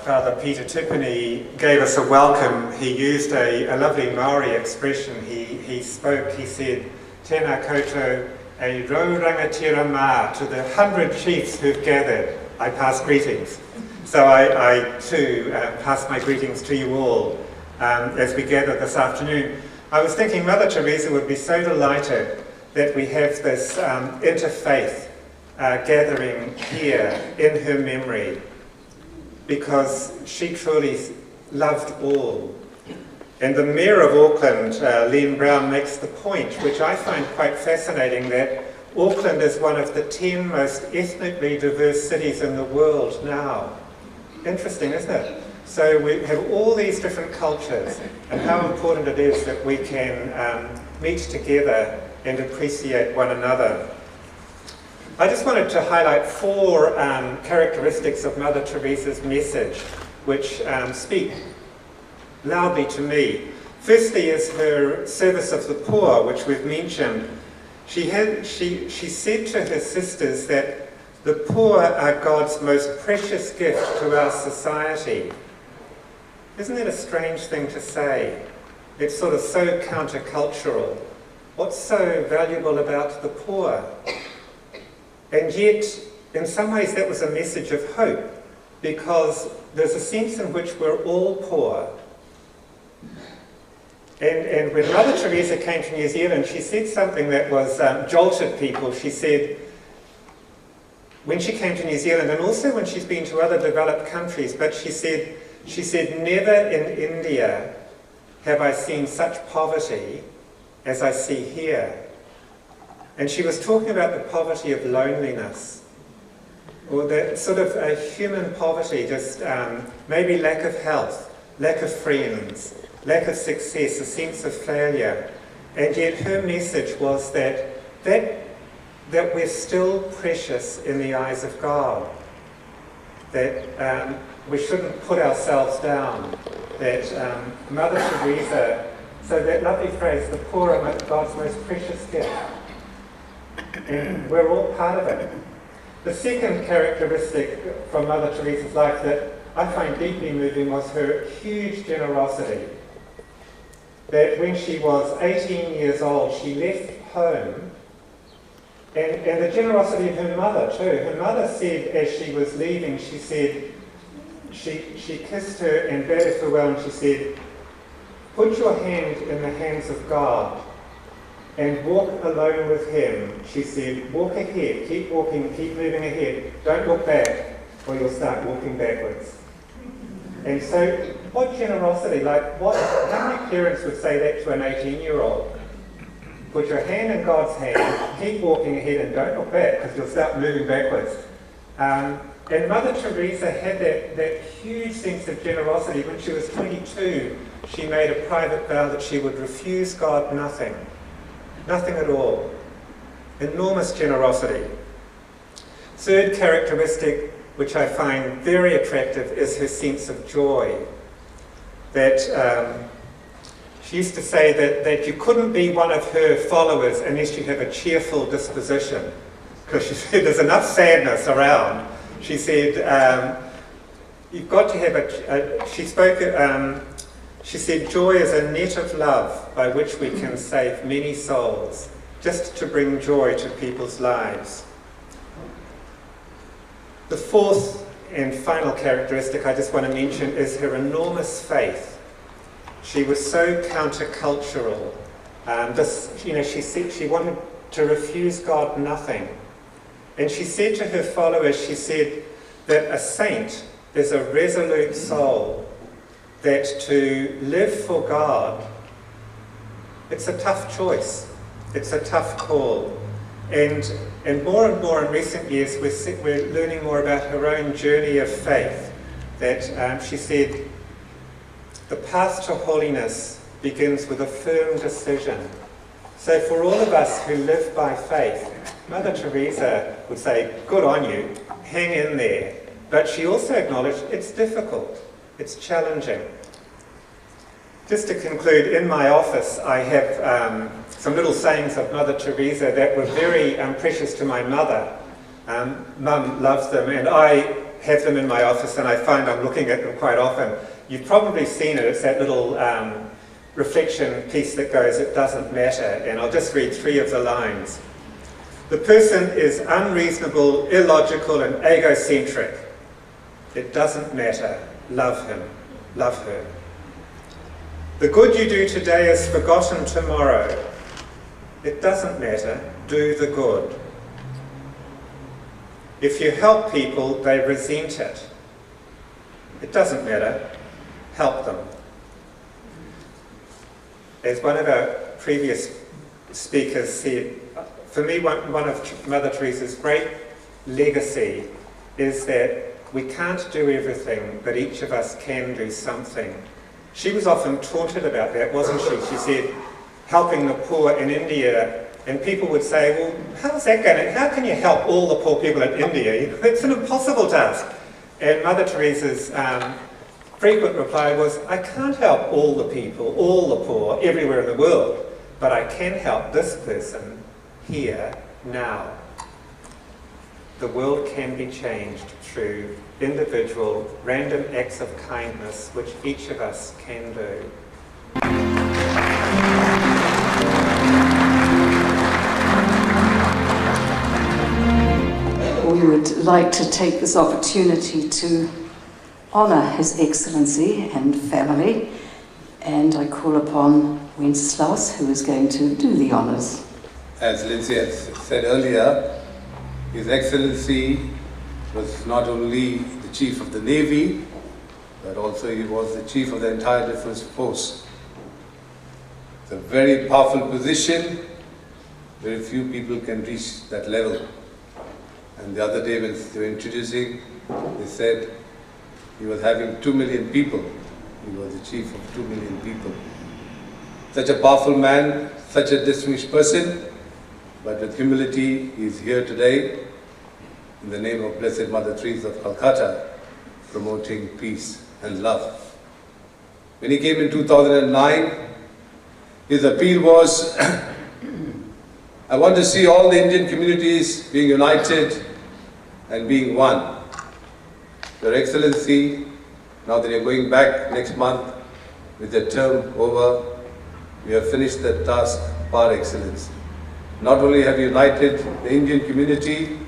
Father Peter Tippany gave us a welcome. He used a lovely Maori expression. He spoke, he said, Tēnā koutou e raurangatira mā, to the 100 chiefs who've gathered, I pass greetings. So I too pass my greetings to you all as we gather this afternoon. I was thinking Mother Teresa would be so delighted that we have this interfaith gathering here in her memory, because she truly loved all. And the Mayor of Auckland, Liam Brown, makes the point, which I find quite fascinating, that Auckland is one of the 10 most ethnically diverse cities in the world now. Interesting, isn't it? So we have all these different cultures, and how important it is that we can meet together and appreciate one another. I just wanted to highlight 4 characteristics of Mother Teresa's message which speak loudly to me. Firstly is her service of the poor, which we've mentioned. She said to her sisters that the poor are God's most precious gift to our society. Isn't that a strange thing to say? It's sort of so countercultural. What's so valuable about the poor? And yet, in some ways, that was a message of hope, because there's a sense in which we're all poor. And when Mother Teresa came to New Zealand, she said something that was jolted people. She said, when she came to New Zealand, and also when she's been to other developed countries, but she said, never in India have I seen such poverty as I see here. And she was talking about the poverty of loneliness, or the sort of a human poverty, just maybe lack of health, lack of friends, lack of success, a sense of failure. And yet her message was that we're still precious in the eyes of God, that we shouldn't put ourselves down, that Mother Teresa, so that lovely phrase, the poor are God's most precious gift. And we're all part of it. The second characteristic from Mother Teresa's life that I find deeply moving was her huge generosity. That when she was 18 years old, she left home, and the generosity of her mother too. Her mother said, as she was leaving, she said, she kissed her and bade her farewell, and she said, put your hand in the hands of God and walk alone with him. She said, walk ahead, keep walking, keep moving ahead. Don't look back or you'll start walking backwards. And so, what generosity, how many parents would say that to an 18-year-old? put your hand in God's hand, keep walking ahead and don't look back because you'll start moving backwards. And Mother Teresa had that huge sense of generosity. When she was 22, she made a private vow that she would refuse God nothing. Nothing at all. Enormous generosity. Third characteristic, which I find very attractive, is her sense of joy. That she used to say that you couldn't be one of her followers unless you have a cheerful disposition. Because she said there's enough sadness around. She said, you've got to have she said, joy is a net of love by which we can save many souls, just to bring joy to people's lives. The fourth and final characteristic I just want to mention is her enormous faith. She was so countercultural. She said she wanted to refuse God nothing. And she said to her followers, she said that a saint is a resolute soul, that to live for God, it's a tough choice, it's a tough call. And more in recent years, we're learning more about her own journey of faith, that she said, the path to holiness begins with a firm decision. So for all of us who live by faith, Mother Teresa would say, good on you, hang in there. But she also acknowledged it's difficult, it's challenging. Just to conclude, in my office I have some little sayings of Mother Teresa that were very precious to my mother. Mum loves them, and I have them in my office, and I find I'm looking at them quite often. You've probably seen it, it's that little reflection piece that goes, it doesn't matter, and I'll just read 3 of the lines. The person is unreasonable, illogical, and egocentric. It doesn't matter. Love him. Love her. The good you do today is forgotten tomorrow. It doesn't matter. Do the good. If you help people, they resent it. It doesn't matter. Help them. As one of our previous speakers said, for me, one of Mother Teresa's great legacy is that we can't do everything, but each of us can do something. She was often taunted about that, wasn't she? She said, helping the poor in India, and people would say, well, how's that going to, how can you help all the poor people in India? It's an impossible task. And Mother Teresa's frequent reply was, I can't help all the people, all the poor, everywhere in the world, but I can help this person here, now. The world can be changed through individual, random acts of kindness, which each of us can do. We would like to take this opportunity to honour His Excellency and family, and I call upon Wenceslaus, who is going to do the honours. As Lindsay has said earlier, His Excellency was not only the Chief of the Navy, but also he was the Chief of the entire Defence Force. It's a very powerful position. Very few people can reach that level. And the other day when they were introducing, they said he was having 2 million people. He was the Chief of 2 million people. Such a powerful man, such a distinguished person, but with humility, he is here today in the name of Blessed Mother Teresa of Calcutta, promoting peace and love. When he came in 2009, his appeal was, I want to see all the Indian communities being united and being one. Your Excellency, now that you're going back next month with the term over, we have finished that task par excellence. Not only have you united the Indian community,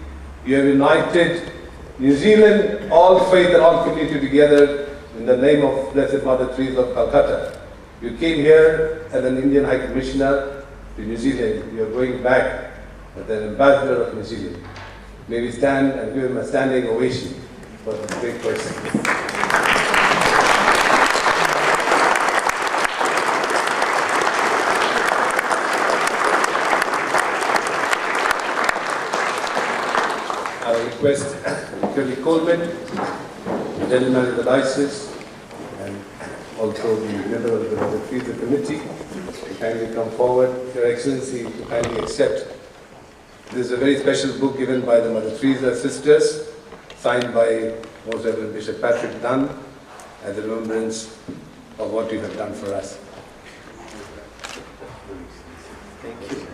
you have united New Zealand, all faith and all community together in the name of Blessed Mother Teresa of Calcutta. You came here as an Indian High Commissioner to New Zealand. You are going back as an ambassador of New Zealand. May we stand and give him a standing ovation for this great person. request Curly Coleman, the gentleman of the diocese, and also the member of the Mother Teresa Committee, to kindly come forward. Your Excellency, to kindly accept. This is a very special book given by the Mother Teresa Sisters, signed by Most Reverend Bishop Patrick Dunn, as a remembrance of what you have done for us. Thank you.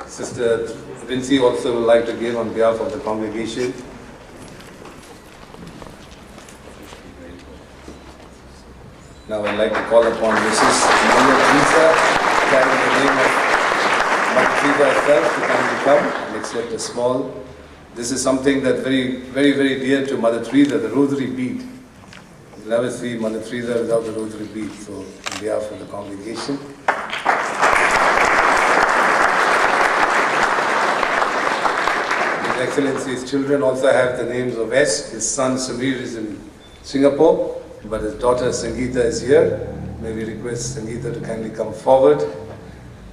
Sister Vinci also would like to give on behalf of the congregation. Now I'd like to call upon Mrs. Maria Teresa, carrying the name of Mother Teresa herself, to kindly come and accept a small. This is something that's very dear to Mother Teresa, the rosary bead. You'll never see Mother Teresa without the rosary bead. So, on behalf of the congregation. His Excellency's children also have the names of S. His son Samir is in Singapore, but his daughter Sangeeta is here. May we request Sangeeta to kindly come forward.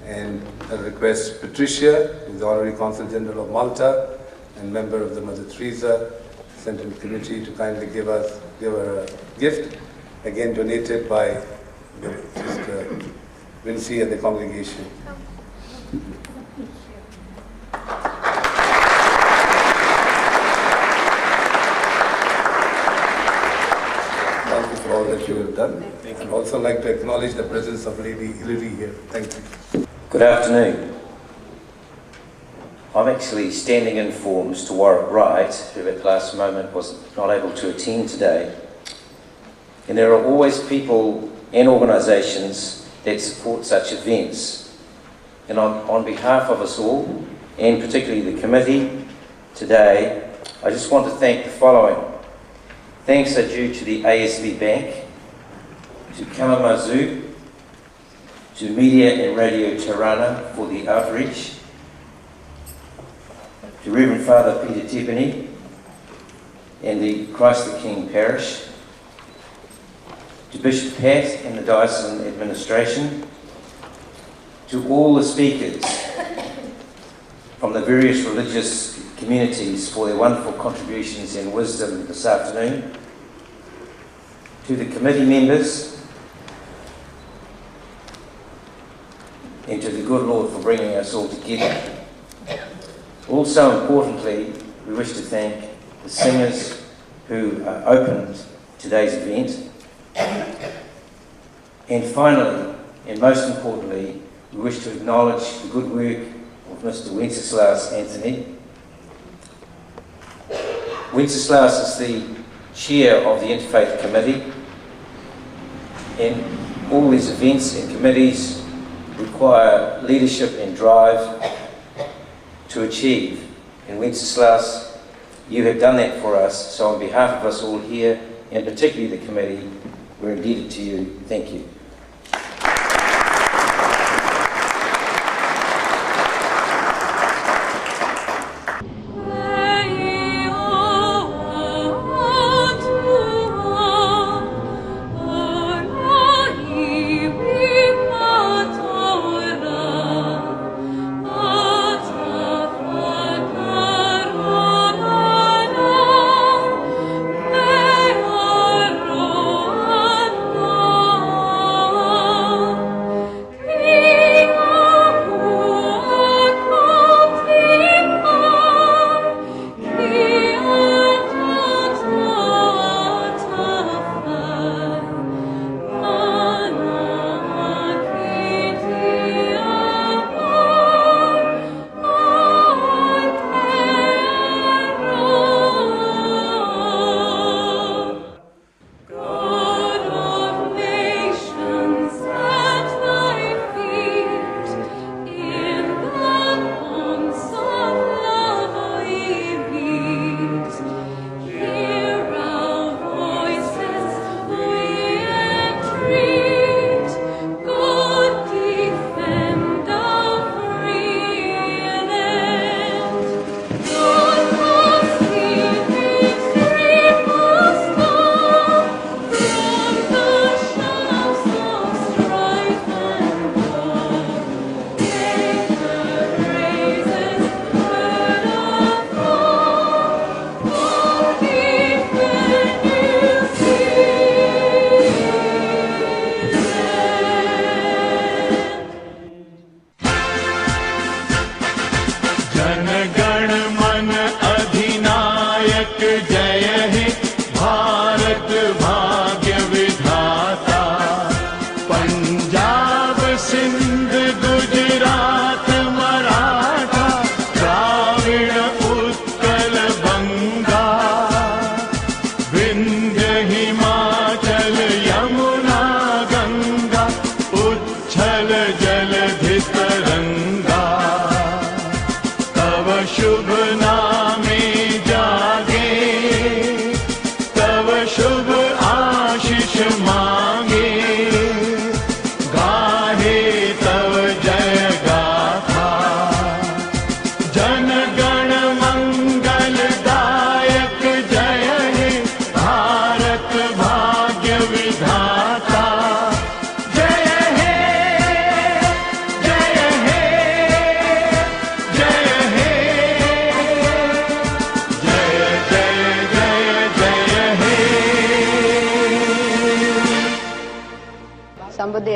And I request Patricia, who is the Honorary Consul General of Malta and member of the Mother Teresa Central Committee, to kindly give her a gift, again donated by Sister Vinci and the congregation. Thank you for all that you have done. I'd also like to acknowledge the presence of Lady Hilary here. Thank you. Good afternoon. I'm actually standing in for Mr. Warwick Wright, who at the last moment was not able to attend today. And there are always people and organisations that support such events. And on behalf of us all, and particularly the committee today, I just want to thank the following. Thanks are due to the ASB Bank, to Kalamazoo, to Media and Radio Tirana for the outreach, to Reverend Father Peter Tiffany and the Christ the King Parish, to Bishop Pat and the Diocesan Administration, to all the speakers from the various religious communities for their wonderful contributions and wisdom this afternoon, to the committee members, and to the good Lord for bringing us all together. Also importantly, we wish to thank the singers who opened today's event. And finally, and most importantly, we wish to acknowledge the good work of Mr. Wenceslaus Anthony. Wenceslaus is the chair of the Interfaith Committee, and all these events and committees require leadership and drive to achieve. And Wenceslaus, you have done that for us, so on behalf of us all here, and particularly the committee, we're indebted to you. Thank you. Oh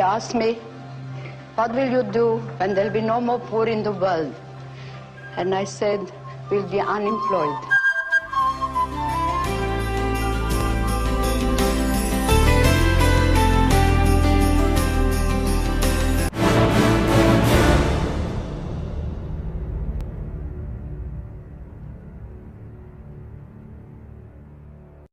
asked me, what will you do when there'll be no more poor in the world? And I said, we'll be unemployed.